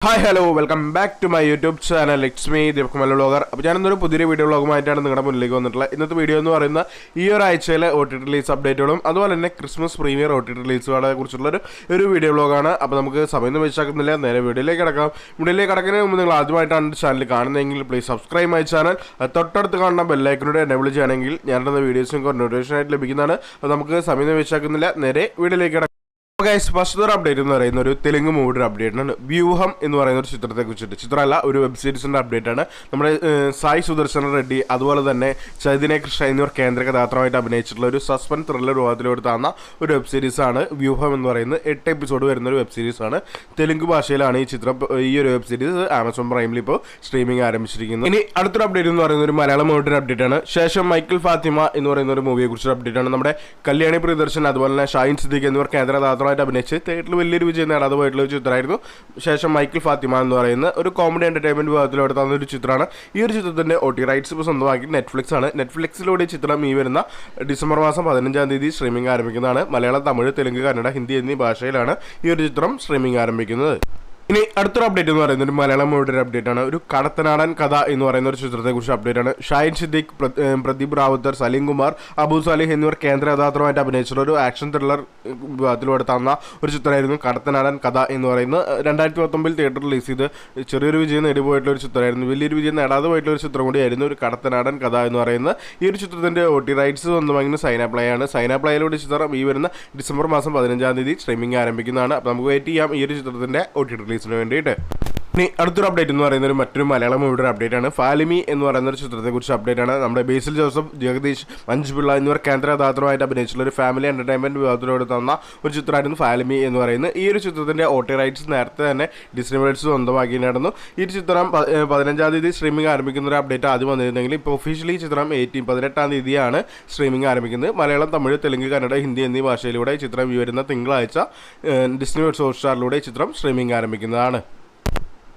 Hi hello welcome back to my YouTube channel it's me Deepak vlogger. അപ്പോൾ ഞാനിന്നൊരു പുതിയ video വ്ളോഗുമായിട്ടാണ് നിങ്ങളുടെ മുന്നിലേക്ക് വന്നിട്ടുള്ളത്. ഇന്നത്തെ വീഡിയോ എന്ന് പറയുന്ന ഈ ഒരു ആഴ്ചയിലെ OTT റിലീസ് അപ്ഡേറ്റുകളും അതുപോലെ തന്നെ ക്രിസ്മസ് പ്രീമിയർ OTT റിലീസുകളെ കുറിച്ചുള്ളൊരു വീഡിയോ വ്ളോഗാണ്. അപ്പോൾ നമുക്ക് സമയം വെച്ചാക്കുന്നില്ല, നേരെ വീഡിയോയിലേക്ക് കിടക്കാം. വീഡിയോയിലേക്ക് കിടക്കുന്നതിന് മുമ്പ് നിങ്ങൾ ആദ്യമായിട്ടാണ് ചാനൽ കാണുന്നതെങ്കിൽ പ്ലീസ് സബ്സ്ക്രൈബ് മൈ ചാനൽ. തൊട്ടടുത്ത് കാണുന്ന ബെല്ലൈക്കനോട് എനേബിൾ ചെയ്യുകയാണെങ്കിൽ ഞാനിടുന്ന വീഡിയോസ് നിങ്ങൾക്ക് നോട്ടിഫിക്കേഷൻ ആയിട്ട് ലഭിക്കുന്നതാണ്. അപ്പോൾ നമുക്ക് സമയം വെച്ചാക്കുന്നില്ല, നേരെ വീഡിയോയിലേക്ക് കിടക്കാം. ഫസ്റ്റ് ഒരു അപ്ഡേറ്റ് എന്ന് പറയുന്ന ഒരു തെലുങ്ക് മൂവിയുടെ അപ്ഡേറ്റ് ആണ്. വ്യൂഹം എന്ന് പറയുന്ന ഒരു ചിത്രത്തെ കുറിച്ചിട്ട്, ചിത്രമല്ല ഒരു വെബ് സീരീസിന്റെ അപ്ഡേറ്റ് ആണ്. നമ്മുടെ സായി സുദർശന റെഡ്ഡി അതുപോലെ തന്നെ ചൈതന്യ കൃഷ്ണ എന്നിവർ കേന്ദ്ര കഥാപാത്രമായിട്ട് അഭിനയിച്ചിട്ടുള്ള ഒരു സസ്പെൻസ് ത്രില്ലർ രൂപത്തിലെടുത്താകുന്ന ഒരു വെബ് സീരീസ് ആണ് വ്യൂഹം എന്ന് പറയുന്നത്. 8 എപ്പിസോഡ് വരുന്ന ഒരു വെബ് സീരീസ് ആണ്. തെലുങ്ക് ഭാഷയിലാണ് ഈ ഒരു വെബ് സീരീസ് ആമസോൺ പ്രൈമിൽ ഇപ്പോൾ സ്ട്രീമിംഗ് ആരംഭിച്ചിരിക്കുന്നത്. ഇനി അടുത്തൊരു അപ്ഡേറ്റ് എന്ന് പറയുന്ന ഒരു മലയാളം മൂവിയുടെ അപ്ഡേറ്റ് ആണ്. ശേഷം മൈക്കിൾ ഫാത്തിമ എന്ന് പറയുന്ന ഒരു മൂവിയെ കുറിച്ചൊരു അപ്ഡേറ്റ് ആണ്. നമ്മുടെ കല്യാണി പ്രിയദർശൻ അതുപോലെ തന്നെ ഷാഹിൻ സിദ്ദീഖ് എന്നിവർ കേന്ദ്ര കഥാപാത്രമായിട്ട് അഭിനയിച്ച് തിയേറ്ററിൽ വലിയൊരു വിജയം നേടാതെ പോയിട്ടുള്ള ഒരു ചിത്രമായിരുന്നു ശേഷം മൈക്കിൾ ഫാത്തിമ എന്ന് പറയുന്ന ഒരു കോമഡി എന്റർടൈൻമെന്റ് വിഭാഗത്തിലൂടെ തന്ന ഒരു ചിത്രമാണ്. ഈ ഒരു ചിത്രത്തിന്റെ OTT റൈറ്റ്സ് ഇപ്പോൾ സ്വന്തമാക്കി നെറ്റ്ഫ്ലിക്സ് ആണ്. നെറ്റ്ഫ്ലിക്സിലൂടെ ഈ ചിത്രം ഈ വരുന്ന ഡിസംബർ മാസം 15-ാം തീയതി സ്ട്രീമിംഗ് ആരംഭിക്കുന്നതാണ്. മലയാളം, തമിഴ്, തെലുങ്ക്, കന്നഡ, ഹിന്ദി എന്നീ ഭാഷയിലാണ് ഈ ഒരു ചിത്രം സ്ട്രീമിംഗ് ആരംഭിക്കുന്നത്. ഇനി അടുത്തൊരു അപ്ഡേറ്റ് എന്ന് പറയുന്നത് ഒരു മലയാളം മൂവിയുടെ അപ്ഡേറ്റ് ആണ്. ഒരു കടത്തനാടൻ കഥ എന്ന് പറയുന്ന ഒരു ചിത്രത്തെ കുറിച്ച് അപ്ഡേറ്റ് ആണ്. ഷാഹിൻ സിദ്ദീഖ്, പ്രദീപ് റാവുത്തർ, സലീം കുമാർ, അബു സാലിഹ് എന്നിവർ കേന്ദ്ര കഥാപാത്രമായിട്ട് അഭിനയിച്ചിട്ടുള്ള ഒരു ആക്ഷൻ ത്രില്ലർ വിഭാഗത്തിലൂടെ തന്ന ഒരു ചിത്രമായിരുന്നു കടത്തനാടൻ കഥ എന്ന് പറയുന്നത്. 2019 തിയേറ്റർ റിലീസ് ചെയ്ത് ചെറിയൊരു വിജയം നേടിപ്പോയിട്ടുള്ള ഒരു ചിത്രമായിരുന്നു. വലിയൊരു വിജയം നേടാതെ പോയിട്ടുള്ള ഒരു ചിത്രം കൂടിയായിരുന്നു ഒരു കടത്തനാടൻ കഥ എന്ന് പറയുന്നത്. ഈ ഒരു ചിത്രത്തിന്റെ OTT റൈറ്റ്സ് സ്വന്തമാക്കുന്ന സൈനാപ്ലേ ആണ്. സൈനാപ്ലേയിലൂടെ ചിത്രം ഈ വരുന്ന ഡിസംബർ മാസം 15-ാം തീയതി സ്ട്രീമിംഗ് ആരംഭിക്കുന്നതാണ്. അപ്പോൾ നമുക്ക് വെയിറ്റ് ചെയ്യാം ഈ ഒരു ചിത്രത്തിന്റെ OTT റിലീസിന് വേണ്ടിയിട്ട്. ഇനി അടുത്തൊരു അപ്ഡേറ്റ് എന്ന് പറയുന്നത് മറ്റൊരു മലയാളം മൂവിയുടെ അപ്ഡേറ്റ് ആണ്. ഫാലിമി എന്ന് പറയുന്ന ഒരു ചിത്രത്തെ കുറിച്ച് അപ്ഡേറ്റ് ആണ്. നമ്മുടെ ബേസിൽ ജോസഫ്, ജഗദീഷ്, മഞ്ജു പിള്ള എന്നിവർ കേന്ദ്ര കഥാപാത്രമായിട്ട് അഭിനയിച്ചിട്ടുള്ള ഒരു ഫാമിലി എന്റർടൈൻമെന്റ് വിഭാഗത്തിലൂടെ തന്ന ഒരു ചിത്രമായിരുന്നു ഫാലിമി എന്ന് പറയുന്നത്. ഈ ഒരു ചിത്രത്തിന്റെ OTT റൈറ്റ്സ് നേരത്തെ തന്നെ ഡിസ്നി വേൾഡ്സ് സ്വന്തമാക്കിയിട്ടുണ്ടായിരുന്നു. ഈ ചിത്രം 15-ാം തീയതി സ്ട്രീമിംഗ് ആരംഭിക്കുന്ന ഒരു അപ്ഡേറ്റ് ആദ്യം വന്നിരുന്നെങ്കിൽ ഇപ്പോൾ ഒഫീഷ്യലി ചിത്രം 18-ാം തീയതിയാണ് സ്ട്രീമിംഗ് ആരംഭിക്കുന്നത്. മലയാളം, തമിഴ്, തെലുങ്ക്, കന്നഡ, ഹിന്ദി എന്നീ ഭാഷയിലൂടെ ഈ ചിത്രം ഈ വരുന്ന തിങ്കളാഴ്ച ഡിസ്നി വേൾഡ്സ് ഹോട്ട്സ്റ്റാറിലൂടെ ചിത്രം സ്ട്രീമിംഗ് ആരംഭിക്കുന്നതാണ്.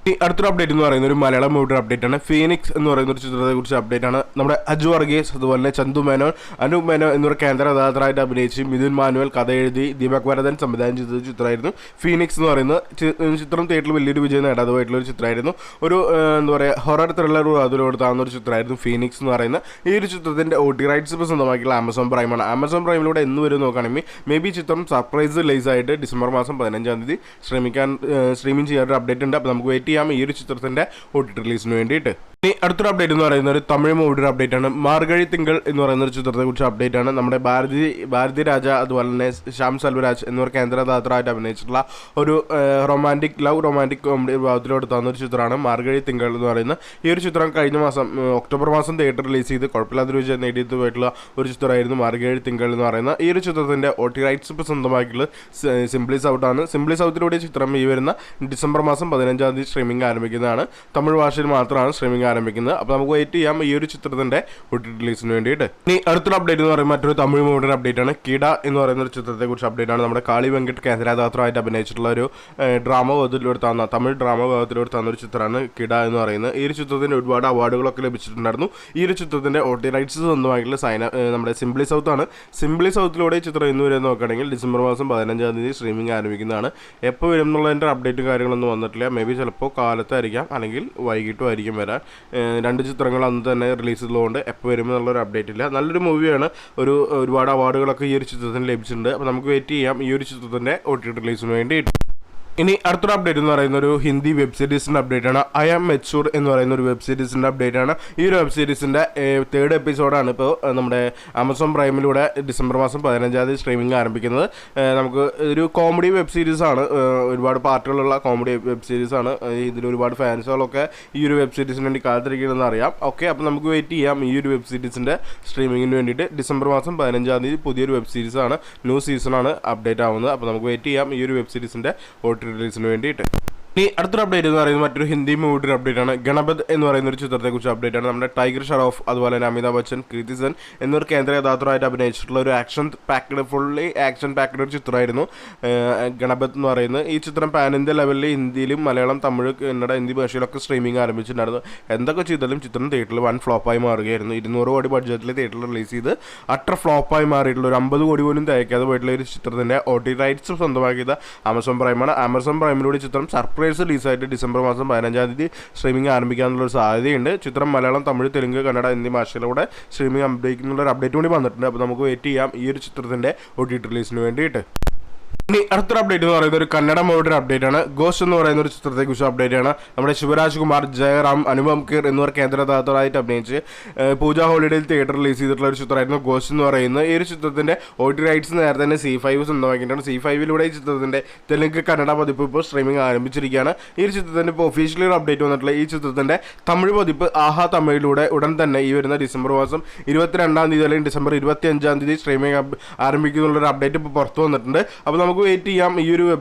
ഈ അടുത്തൊരു അപ്ഡേറ്റ് എന്ന് പറയുന്ന ഒരു മലയാളം മൂവിയുടെ അപ്ഡേറ്റ് ആണ്. ഫീനിക്സ് എന്ന് പറയുന്ന ഒരു ചിത്രത്തെ കുറിച്ച് അപ്ഡേറ്റ് ആണ്. നമ്മുടെ അജു വർഗീസ് അതുപോലെ തന്നെ ചന്തു മേനോൻ, അനൂപ് മേനോൻ എന്നിവർ കേന്ദ്ര കഥാപാത്രമായിട്ട് അഭിനയിച്ച് മിഥുൻ മാനുവൽ കഥ എഴുതി ദീപക് വരദൻ സംവിധാനം ചെയ്ത ചിത്രമായിരുന്നു ഫീനിക്സ് എന്ന് പറയുന്ന ചിത്രം. തിയേറ്ററിൽ വലിയൊരു വിജയം നേടാതെ പോയിട്ടുള്ള ഒരു ചിത്രമായിരുന്നു. ഒരു എന്താ പറയുക ഹൊറർ ത്രില്ലർ അതിലൂടെ താന്ന ഒരു ചിത്രമായിരുന്നു ഫീനിക്സ് എന്ന് പറയുന്ന. ഈ ഒരു ചിത്രത്തിന്റെ OTT റൈറ്റ്സ് ഇപ്പോൾ സ്വന്തമാക്കിയുള്ള ആമസോൺ പ്രൈമാണ്. ആമസോൺ പ്രൈമിലൂടെ എന്ന് വരും നോക്കുകയാണെങ്കിൽ മേ ബി ചിത്രം സർപ്രൈസ് റിലീസ് ആയിട്ട് ഡിസംബർ മാസം 15-ാം തീയതി സ്ട്രീമിംഗ് ചെയ്യാനൊരു അപ്ഡേറ്റ് ഉണ്ട്. അപ്പോൾ നമുക്ക് വെയിറ്റ് ചെയ്യാം ഈ ഒരു ചിത്രത്തിന്റെ OTT റിലീസിന് വേണ്ടിയിട്ട്. ഇനി അടുത്തൊരു അപ്ഡേറ്റ് എന്ന് പറയുന്ന ഒരു തമിഴ് മൂവിയുടെ അപ്ഡേറ്റ് ആണ്. മാർഗഴി തിങ്കൾ എന്ന് പറയുന്ന ഒരു ചിത്രത്തെ കുറിച്ച് അപ്ഡേറ്റ് ആണ്. നമ്മുടെ ഭാരതി രാജ അതുപോലെ തന്നെ ശ്യാം സെൽവരാജ് എന്നിവർ കേന്ദ്ര കഥാപാത്രമായിട്ട് അഭിനയിച്ചിട്ടുള്ള ഒരു റൊമാൻറ്റിക് കോമഡി വിഭാഗത്തിലോട്ട് തന്ന ഒരു ചിത്രമാണ് മാർഗഴി തിങ്കൾ എന്ന് പറയുന്നത്. ഈ ഒരു ചിത്രം കഴിഞ്ഞ മാസം ഒക്ടോബർ മാസം തിയേറ്റർ റിലീസ് ചെയ്ത് കുഴപ്പമില്ലാത്ത വിജയം നേടിയിട്ട് പോയിട്ടുള്ള ഒരു ചിത്രമായിരുന്നു മാർഗഴി തിങ്കൾ എന്ന് പറയുന്നത്. ഈ ഒരു ചിത്രത്തിന്റെ OTT റൈറ്റ്സ് ഇപ്പോൾ സ്വന്തമാക്കിയുള്ളത് സിംപ്ലി സൗത്ത് ആണ്. സിംപ്ലി സൗത്തിലൂടെ ചിത്രം ഈ വരുന്ന ഡിസംബർ മാസം 15-ാം തീയതി സ്ട്രീമിംഗ് ആരംഭിക്കുന്നതാണ്. തമിഴ് ഭാഷയിൽ മാത്രമാണ് സ്ട്രീമിംഗ് ആരംഭിക്കുന്നത്. അപ്പോൾ നമുക്ക് വെയിറ്റ് ചെയ്യാം ഈ ഒരു ചിത്രത്തിന്റെ OTT റിലീസിന് വേണ്ടിയിട്ട്. ഇനി അടുത്തൊരു അപ്ഡേറ്റ് എന്ന് പറയുമ്പോൾ മറ്റൊരു തമിഴ് മൂവിയുടെ അപ്ഡേറ്റ് ആണ്. കിട എന്ന് പറയുന്ന ഒരു ചിത്രത്തെ കുറിച്ച് അപ്ഡേറ്റ് ആണ്. നമ്മുടെ കാളി വെങ്കട്ട് കേന്ദ്ര കഥാപാത്രമായിട്ട് അഭിനയിച്ചിട്ടുള്ള ഒരു തമിഴ് ഡ്രാമ വിഭാഗത്തിലൂടെ തന്ന ഒരു ചിത്രമാണ് കിട എന്ന് പറയുന്നത്. ഈ ഒരു ചിത്രത്തിന് ഒരുപാട് അവാർഡുകളൊക്കെ ലഭിച്ചിട്ടുണ്ടായിരുന്നു. ഈ ഒരു ചിത്രത്തിന്റെ OTT റൈറ്റ്സ് സ്വന്തമായിട്ടുള്ള നമ്മുടെ സിംപ്ലി സൗത്ത് ആണ്. സിംപ്ലി സൗത്തിലൂടെ ഈ ചിത്രം ഇന്ന് വരെ നോക്കുകയാണെങ്കിൽ ഡിസംബർ മാസം 15-ാം തീയതി സ്ട്രീമിംഗ് ആരംഭിക്കുന്നതാണ്. എപ്പോൾ വരും എന്നുള്ളതിൻ്റെ അപ്ഡേറ്റും കാര്യങ്ങളൊന്നും വന്നിട്ടില്ല. മേ ബി ചിലപ്പോൾ കാലത്തായിരിക്കാം അല്ലെങ്കിൽ വൈകിട്ടും ആയിരിക്കും വരാൻ. 2 ചിത്രങ്ങൾ അന്ന് തന്നെ റിലീസ് ചെയ്തതുകൊണ്ട് എപ്പോൾ വരുമെന്നുള്ളൊരു അപ്ഡേറ്റ് ഇല്ല. നല്ലൊരു മൂവിയാണ്. ഒരുപാട് അവാർഡുകളൊക്കെ ഈ ഒരു ചിത്രത്തിന് ലഭിച്ചിട്ടുണ്ട്. അപ്പോൾ നമുക്ക് വെയിറ്റ് ചെയ്യാം ഈ ഒരു ചിത്രത്തിൻ്റെ OTT റിലീസിന് വേണ്ടിയിട്ട്. ഇനി അടുത്തൊരു അപ്ഡേറ്റ് എന്ന് പറയുന്ന ഒരു ഹിന്ദി വെബ് സീരീസിൻ്റെ അപ്ഡേറ്റ് ആണ്. ഐ ആം മെച്ചൂർ എന്ന് പറയുന്ന ഒരു വെബ് സീരീസിൻ്റെ അപ്ഡേറ്റ് ആണ്. ഈ ഒരു വെബ് സീരീസിൻ്റെ 3rd എപ്പിസോഡാണ് ഇപ്പോൾ നമ്മുടെ ആമസോൺ പ്രൈമിലൂടെ ഡിസംബർ മാസം 15-ാം തീയതി സ്ട്രീമിംഗ് ആരംഭിക്കുന്നത്. നമുക്ക് ഒരു കോമഡി വെബ് സീരീസാണ്. ഒരുപാട് പാർട്ടുകളുള്ള കോമഡി വെബ് സീരീസാണ്. ഇതിൽ ഒരുപാട് ഫാൻസുകളൊക്കെ ഈ ഒരു വെബ് സീരീസിന് വേണ്ടി കാത്തിരിക്കണമെന്ന് അറിയാം. ഓക്കെ, അപ്പോൾ നമുക്ക് വെയിറ്റ് ചെയ്യാം ഈ ഒരു വെബ് സീരീസിൻ്റെ സ്ട്രീമിങ്ങിന് വേണ്ടിയിട്ട്. ഡിസംബർ മാസം 15-ാം തീയതി പുതിയൊരു വെബ് സീരീസാണ്, ന്യൂ സീസണാണ് അപ്ഡേറ്റ് ആവുന്നത്. അപ്പോൾ നമുക്ക് വെയിറ്റ് ചെയ്യാം ഈ ഒരു വെബ് സീരീസിൻ്റെ OTT റിലീസിന് വേണ്ടിയിട്ട്. ഇനി അടുത്തൊരു അപ്ഡേറ്റ് എന്ന് പറയുന്നത് മറ്റൊരു ഹിന്ദി മൂവിയുടെ അപ്ഡേറ്റ് ആണ്. ഗണപത് എന്ന് പറയുന്ന ഒരു ചിത്രത്തെക്കുറിച്ച് അപ്ഡേറ്റ് ആണ്. നമ്മുടെ ടൈഗർ ഷറോഫ് അതുപോലെ തന്നെ അമിതാഭ് ബച്ചൻ, കീർത്തി സെൻ എന്നിവർ കേന്ദ്ര കഥാപാത്രമായിട്ട് അഭിനയിച്ചിട്ടുള്ള ഒരു ഫുള്ളി ആക്ഷൻ പാക്ഡ് ഒരു ചിത്രമായിരുന്നു ഗണപത് എന്ന് പറയുന്നത്. ഈ ചിത്രം പാൻ ഇന്ത്യ ലെവലിൽ ഹിന്ദിയിലും മലയാളം, തമിഴ്, കന്നഡ എന്നീ ഭാഷയിലൊക്കെ സ്ട്രീമിംഗ് ആരംഭിച്ചിട്ടുണ്ടായിരുന്നു. എന്തൊക്കെ ചെയ്താലും ചിത്രം തിയേറ്ററിൽ വൻ ഫ്ലോപ്പായി മാറുകയായിരുന്നു. 200 കോടി ബഡ്ജറ്റിൽ തിയേറ്ററിൽ റിലീസ് ചെയ്ത് അട്ടർ ഫ്ലോപ്പായി മാറിയിട്ടുള്ള ഒരു 50 കോടി പോലും തയ്ക്കാതെ പോയിട്ടുള്ള ഒരു ചിത്രത്തിന്റെ OTT റൈറ്റ്സ് സ്വന്തമാക്കിയത് ആമസോൺ പ്രൈമാണ്. ആമസോൺ പ്രൈമിലൂടെ ചിത്രം സർപ്രൈസ് സർപ്രൈസ് റിലീസായിട്ട് ഡിസംബർ മാസം 15-ാം തീയതി സ്ട്രീമിംഗ് ആരംഭിക്കാനുള്ളൊരു സാധ്യതയുണ്ട്. ചിത്രം മലയാളം, തമിഴ്, തെലുങ്ക്, കന്നഡ എന്നീ ഭാഷയിലൂടെ സ്ട്രീമിംഗ് ആരംഭിക്കുന്നുള്ളൊരു അപ്ഡേറ്റ് കൂടി വന്നിട്ടുണ്ട്. അപ്പോൾ നമുക്ക് വെയിറ്റ് ചെയ്യാം ഈ ഒരു ചിത്രത്തിൻ്റെ OTT റിലീസിന് വേണ്ടിയിട്ട്. ഇനി അടുത്തൊരു അപ്ഡേറ്റ് എന്ന് പറയുന്നത് ഒരു കന്നഡ മൂവിയുടെ അപ്ഡേറ്റ് ആണ്. ഗോസ്റ്റ് എന്ന് പറയുന്ന ഒരു ചിത്രത്തെക്കുറിച്ച് അപ്ഡേറ്റ് ആണ്. നമ്മുടെ ശിവരാജ് കുമാർ, ജയറാം, അനുപം കീർ എന്നിവർ കേന്ദ്രതാരമായിട്ട് അഭിനയിച്ച് പൂജ ഹോളിഡേയിൽ തിയേറ്റർ റിലീസ് ചെയ്തിട്ടുള്ള ഒരു ചിത്രമായിരുന്നു ഗോസ്റ്റ് എന്ന് പറയുന്നത്. ഈ ഒരു ചിത്രത്തിന്റെ OTT റൈറ്റ്സ് നേരത്തെ തന്നെ C5 സ്വന്തമാക്കിയിട്ടാണ്. C5 ഈ ചിത്രത്തിന്റെ തെലുങ്ക്, കന്നഡ പതിപ്പ് ഇപ്പോൾ സ്ട്രീമിംഗ് ആരംഭിച്ചിരിക്കുകയാണ്. ഈ ഒരു ചിത്രത്തിന്റെ ഇപ്പോൾ ഒഫീഷ്യലി ഒരു അപ്ഡേറ്റ് വന്നിട്ടുള്ള ഈ ചിത്രത്തിന്റെ തമിഴ് പതിപ്പ് ആഹാ തമിഴിലൂടെ ഉടൻ തന്നെ ഈ വരുന്ന ഡിസംബർ മാസം 22-ാം തീയതി അല്ലെങ്കിൽ ഡിസംബർ 25-ാം തീയതി സ്ട്രീമിംഗ് ആരംഭിക്കുന്നുള്ളൊരു അപ്ഡേറ്റ് ഇപ്പോൾ പുറത്തു വന്നിട്ടുണ്ട്. അപ്പോൾ നമുക്ക് വെയിറ്റ് ചെയ്യാം ഈ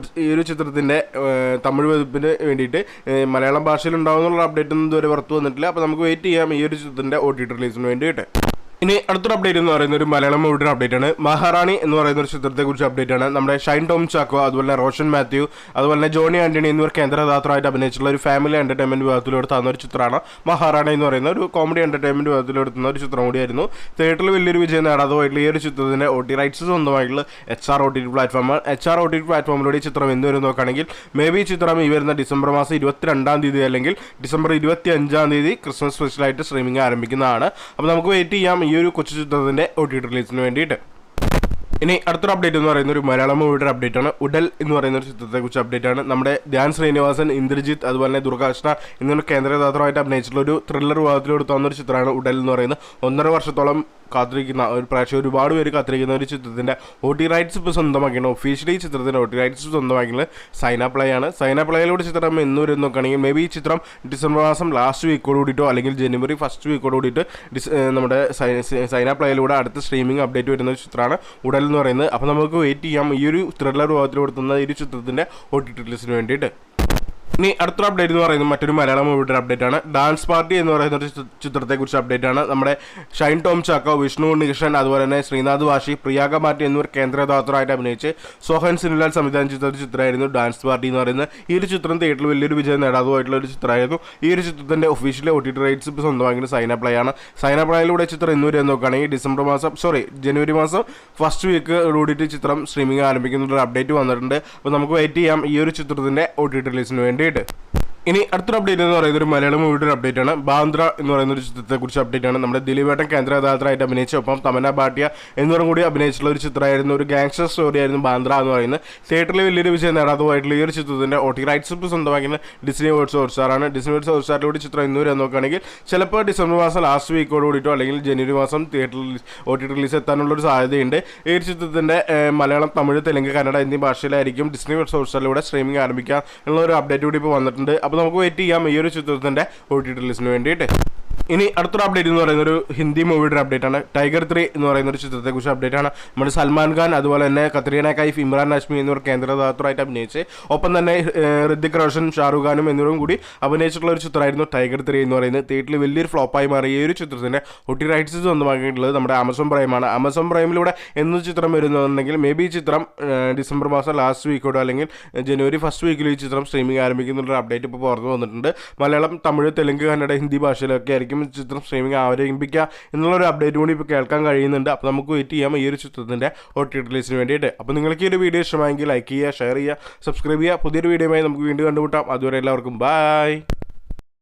ഒരു ചിത്രത്തിന്റെ തമിഴ് പതിപ്പിന് വേണ്ടിയിട്ട്. മലയാളം ഭാഷയിൽ ഉണ്ടാവുന്നുള്ള അപ്ഡേറ്റ് ഒന്നും ഇതുവരെ പുറത്തു വന്നിട്ടില്ല. അപ്പോൾ നമുക്ക് വെയിറ്റ് ചെയ്യാം ഈ ഒരു ചിത്രത്തിന്റെ OTT റിലീസിന് വേണ്ടിയിട്ട്. ഇനി അടുത്തൊരു അപ്ഡേറ്റ് എന്ന് പറയുന്ന ഒരു മലയാളം മൂവിയുടെ അപ്ഡേറ്റ് ആണ്. മഹാറാണി എന്ന് പറയുന്ന ഒരു ചിത്രത്തെക്കുറിച്ച് അപ്ഡേറ്റ് ആണ്. നമ്മുടെ ഷൈൻ ടോം ചാക്കോ, അതുപോലെ റോഷൻ മാത്യു, അതുപോലെ തന്നെ ജോണി ആന്റണി എന്നിവർ കേന്ദ്രദാതാക്കളായിട്ട് അഭിനയിച്ചിട്ടുള്ള ഒരു ഫാമിലി എന്റർടൈൻമെന്റ് വിഭാഗത്തിലെടുത്തുന്ന ഒരു ചിത്രമാണ് മഹാറാണി എന്ന് പറയുന്ന ഒരു കോമഡി എന്റർടൈൻമെന്റ് വിഭാഗത്തിലെടുത്തുന്ന ഒരു ചിത്രം കൂടിയായിരുന്നു. തിയേറ്ററിൽ വലിയൊരു വിജയം നേടാതെ ഈ ഒരു ചിത്രത്തിന്റെ OTT റൈറ്റ്സ് സ്വന്തമായിട്ടുള്ള HR OTT പ്ലാറ്റ്ഫോമാണ്. HR OTT പ്ലാറ്റ്ഫോമിലൂടെ ഈ ചിത്രം എന്ന് വരും നോക്കുകയാണെങ്കിൽ മേ ബി ചിത്രം ഈ വരുന്ന ഡിസംബർ മാസം 22-ാം തീയതി അല്ലെങ്കിൽ ഡിസംബർ 25-ാം തീയതി ക്രിസ്മസ് സ്പെഷ്യലായിട്ട് സ്ട്രീമിംഗ് ആരംഭിക്കുന്നതാണ്. അപ്പോൾ നമുക്ക് വെയിറ്റ് ചെയ്യാം ഈ ഒരു കൊച്ചു ചിത്രത്തിന്റെ OTT റിലീസിന് വേണ്ടിയിട്ട്. ഇനി അടുത്തൊരു അപ്ഡേറ്റ് എന്ന് പറയുന്ന ഒരു മലയാളം മൂവിയുടെ അപ്ഡേറ്റ് ആണ്. ഉഡൽ എന്ന് പറയുന്ന ഒരു ചിത്രത്തെക്കുറിച്ച് അപ്ഡേറ്റ് ആണ്. നമ്മുടെ ധ്യാൻ ശ്രീനിവാസൻ, ഇന്ദ്രജിത്ത്, അതുപോലെ തന്നെ ദുർഗാകൃഷ്ണ എന്നിവർ കേന്ദ്രദാതാവായിട്ട് അഭിനയിച്ചിട്ടുള്ള ഒരു ത്രില്ലർ വിഭാഗത്തിലെടുത്ത ഒരു ചിത്രമാണ് ഉഡൽ എന്ന് പറയുന്നത്. 1.5 വർഷത്തോളം കാത്തിരിക്കുന്ന ഒരു പ്രേക്ഷകർ ഒരുപാട് പേര് കാത്തിരിക്കുന്ന ഒരു ചിത്രത്തിന്റെ OTT റൈറ്റ്സ് ഇപ്പോൾ സ്വന്തമാക്കിയാണ്. ഒഫീഷ്യലി ചിത്രത്തിന്റെ OTT റൈറ്റ്സ് സ്വന്തമാക്കിയത് സൈന പ്ലേ ആണ്. സൈന പ്ലേയിലൂടെ ചിത്രം എന്ന് വരും നോക്കുകയാണെങ്കിൽ മേ ബി ഈ ചിത്രം ഡിസംബർ മാസം ലാസ്റ്റ് വീക്കോട് കൂടിയിട്ടോ അല്ലെങ്കിൽ ജനുവരി ഫസ്റ്റ് വീക്കോട് കൂടിയിട്ട് നമ്മുടെ സൈന പ്ലേയിലൂടെ അടുത്ത സ്ട്രീമിംഗ് അപ്ഡേറ്റ് വരുന്ന ഒരു ചിത്രമാണ് ഉടൽ എന്ന് പറയുന്നത്. അപ്പോൾ നമുക്ക് വെയിറ്റ് ചെയ്യാം ഈ ഒരു ത്രില്ലർ വിഭാഗത്തിൽ കൊടുത്തുന്ന ഈ ഒരു ചിത്രത്തിന്റെ OTT റിലീസിന് വേണ്ടിയിട്ട്. ഇനി അടുത്തൊരു അപ്ഡേറ്റ് എന്ന് പറയുന്നത് മറ്റൊരു മലയാളം മൂവിയുടെ അപ്ഡേറ്റ് ആണ്. ഡാൻസ് പാർട്ടി എന്ന് പറയുന്ന ഒരു ചിത്രത്തെക്കുറിച്ച് അപ്ഡേറ്റ് ആണ്. നമ്മുടെ ഷൈൻ ടോം ചാക്കോ, വിഷ്ണു ഉണ്ണികൃഷ്ണൻ, അതുപോലെ തന്നെ ശ്രീനാഥ് വാഷി, പ്രിയാക മാറ്റി എന്നിവർ കേന്ദ്രദാതാവായിട്ട് അഭിനയിച്ച് സോഹൻ സിനിലാൽ സംവിധാനം ചെയ്ത ഒരു ചിത്രമായിരുന്നു ഡാൻസ് പാർട്ടി എന്ന് പറയുന്നത്. ഈ ഒരു ചിത്രം തിയേറ്ററിൽ വലിയൊരു വിജയം നേടാതുമായിട്ടുള്ള ഒരു ചിത്രമായിരുന്നു. ഈ ഒരു ചിത്രത്തിന്റെ ഒഫീഷ്യലി OTT റൈറ്റ്സ് ഇപ്പോൾ സ്വന്തമാക്കിയത് സൈന പ്ലേ ആണ്. സൈന പ്ലേയിലൂടെ ചിത്രം എന്ന് വരും നോക്കുകയാണെങ്കിൽ ജനുവരി മാസം ഫസ്റ്റ് വീക്ക് കൂടിയിട്ട് ചിത്രം സ്ട്രീമിംഗ് ആരംഭിക്കുന്ന അപ്ഡേറ്റ് വന്നിട്ടുണ്ട്. അപ്പോൾ നമുക്ക് വെയിറ്റ് ചെയ്യാം ഈ ഒരു ചിത്രത്തിന്റെ OTT റിലീസിന് വേണ്ടിയിട്ട്. ഇനി അടുത്തൊരു അപ്ഡേറ്റ് എന്ന് പറയുന്നത് ഒരു മലയാളം മൂവിയുടെ ഒരു അപ്ഡേറ്റ് ആണ്. ബാന്ദ്ര എന്ന് പറയുന്ന ഒരു ചിത്രത്തെക്കുറിച്ച് അപ്ഡേറ്റ് ആണ്. നമ്മുടെ ദിലീപേട്ടൻ കേന്ദ്രദാതാവായിട്ട് അഭിനയിച്ച ഒപ്പം തമന്ന ഭാട്ടിയ എന്നിവരും കൂടി അഭിനയിച്ചിട്ടുള്ള ഒരു ചിത്രമായിരുന്നു. ഒരു ഗാങ്സ്റ്റർ സ്റ്റോറി ആയിരുന്നു ബാന്ദ്ര എന്ന് പറയുന്നത്. തിയേറ്ററിൽ വലിയൊരു വിജയം നേടാത്തതായിട്ടുള്ള ഈ ഒരു ചിത്രത്തിന്റെ OTT റൈറ്റ്സ് ഇപ്പോൾ സ്വന്തമാക്കുന്ന ഡിസ്നി വേൾഡ് ഹോട്ട്സ്റ്റാറാണ്. ഡിസ്നി വേൾഡ് ഹോട്ട്സ്റ്റാറിലൂടെ ചിത്രം ഇന്ന് വരെ നോക്കുകയാണെങ്കിൽ ചിലപ്പോൾ ഡിസംബർ മാസം ലാസ്റ്റ് വീക്കോട് കൂടിയിട്ടോ അല്ലെങ്കിൽ ജനുവരി മാസം തിയേറ്ററിൽ OTT റിലീസ് എത്താനുള്ള ഒരു സാധ്യതയുണ്ട്. ഈ ഒരു ചിത്രത്തിന്റെ മലയാളം, തമിഴ്, തെലുങ്ക്, കന്നഡ എന്നീ ഭാഷയിലായിരിക്കും ഡിസ്നി വേൾഡ് ഹോട്ട്സ്റ്റാറിലൂടെ സ്ട്രീമിംഗ് ആരംഭിക്കുക എന്നുള്ള ഒരു അപ്ഡേറ്റ് കൂടി ഇപ്പോൾ വന്നിട്ടുണ്ട്. അപ്പോൾ നമുക്ക് വെയിറ്റ് ചെയ്യാം ഈ ഒരു ചിത്രത്തിന്റെ OTT റിലീസിന് വേണ്ടിയിട്ട്. ഇനി അടുത്തൊരു അപ്ഡേറ്റ് എന്ന് പറയുന്ന ഒരു ഹിന്ദി മൂവിയുടെ അപ്ഡേറ്റ് ആണ്. ടൈഗർ 3 എന്ന് പറയുന്ന ഒരു ചിത്രത്തെക്കുറിച്ച് അപ്ഡേറ്റ് ആണ്. നമ്മുടെ സൽമാൻ ഖാൻ, അതുപോലെ തന്നെ കത്രീന കൈഫ്, ഇമ്രാൻ ഹാഷ്മി എന്നിവർ കേന്ദ്രദാതാവായിട്ട് അഭിനയിച്ച് ഒപ്പം തന്നെ ഋതിക് റോഷൻ, ഷാറുഖ് ഖാനും എന്നിവരും കൂടി അഭിനയിച്ചിട്ടുള്ള ഒരു ചിത്രമായിരുന്നു ടൈഗർ 3 എന്ന് പറയുന്നത്. തിയേറ്ററിൽ വലിയൊരു ഫ്ലോപ്പായി മാറിയ ഈ ഒരു ചിത്രത്തിന്റെ OTT റൈറ്റ്സ് സ്വന്തമാക്കിയിട്ടുള്ളത് നമ്മുടെ ആമസോൺ പ്രൈമാണ്. ആമസോൺ പ്രൈമിലൂടെ എന്ന് ചിത്രം വരുന്നുണ്ടെങ്കിൽ മേ ബി ഈ ചിത്രം ഡിസംബർ മാസം ലാസ്റ്റ് വീക്കോടോ അല്ലെങ്കിൽ ജനുവരി ഫസ്റ്റ് വീക്കിൽ ഈ ചിത്രം സ്ട്രീമിംഗ് ആരംഭിക്കുന്നുള്ള അപ്ഡേറ്റ് ഇപ്പോൾ പുറത്തു വന്നിട്ടുണ്ട്. മലയാളം, തമിഴ്, തെലുങ്ക്, കന്നഡ, ഹിന്ദി ഭാഷയിലൊക്കെ ആയിരിക്കും ചിത്രം സ്ട്രീമിംഗ് ആരംഭിക്കുക എന്നുള്ളൊരു അപ്ഡേറ്റ് കൂടി ഇപ്പോൾ കേൾക്കാൻ കഴിയുന്നുണ്ട്. അപ്പോൾ നമുക്ക് വെയിറ്റ് ചെയ്യാം ഈ ഒരു ചിത്രത്തിന്റെ OTT റിലീസിന് വേണ്ടിയിട്ട്. അപ്പോൾ നിങ്ങൾക്ക് ഈ ഒരു വീഡിയോ ഇഷ്ടമായെങ്കിൽ ലൈക്ക് ചെയ്യുക, ഷെയർ ചെയ്യുക, സബ്സ്ക്രൈബ് ചെയ്യുക. പുതിയൊരു വീഡിയോയുമായി നമുക്ക് വീണ്ടും കണ്ടുമുട്ടാം. അതുവരെ എല്ലാവർക്കും ബൈ.